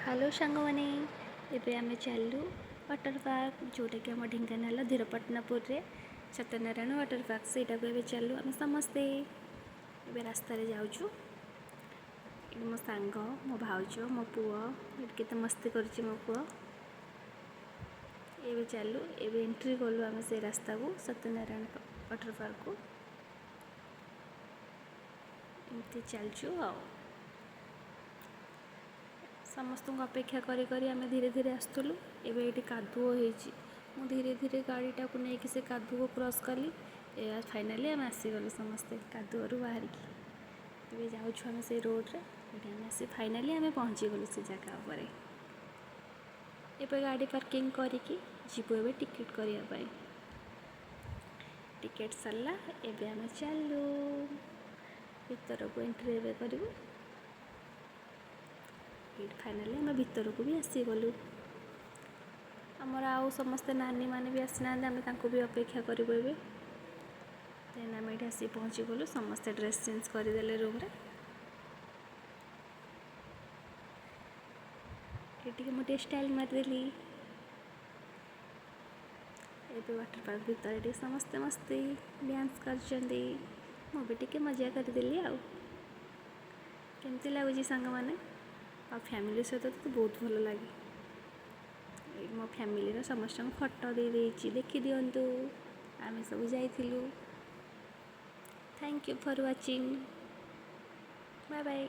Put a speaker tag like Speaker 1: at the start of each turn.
Speaker 1: Hello सांग मैंने एबे आमे चलू वाटर पार्क जोटा कि आम ढेଙ୍କାନାଳ धीरपटनापुर रे सत्यनारायण वाटर पार्क से चलू आम समस्ते एबे रास्ता जाऊँ मो सांग मो भाउज मो पुओ केते मस्ती करछि मो पुओ एबे चलू एबे एंट्री कलु आम से रास्ता को सत्यनारायण वाटर पार्क को एमती चलचु आ समस्त को अपेक्षा करी करी आम धीरे धीरे आसलु एबे ये कादुओ होइछि मु धीरे धीरे गाड़ीटा को लेकिन से कादुओ क्रॉस कली फाइनाली आम आसीगलु समस्ते कादुओ बाहर की जाऊँ आम से रोड रे आम आसी फाइनाली आम पहुँची गलु से जगह पर एबे गाड़ी पार्किंग करिकी जीवु एबे टिकेट करने टिकेट सरला एबे आम चलू भीतर को एंट्री एबे करू फाइनाली आम भीतर को भी आसीगलु आमर आउ समस्ते नानी माने भी आसी ना आम भी अपेक्षा करूँ एबे देन आम ये आसी पहुँची गलु समस्ते ड्रेस चेंज करदेले रूम रे ये मोटे स्टाइल मारदेली एबे वाटर पार्क भीतर समस्ते मस्ती डांस करचंदी मु भी टिके मजा करदेली आउ केमती लगुच सांग माने आ फैमिली सहित तो बहुत भल लगे मो फैमिली समस्त फोटो दे देछि देखि दियंतु आमे सब जाइथिलु thank you for watching bye bye.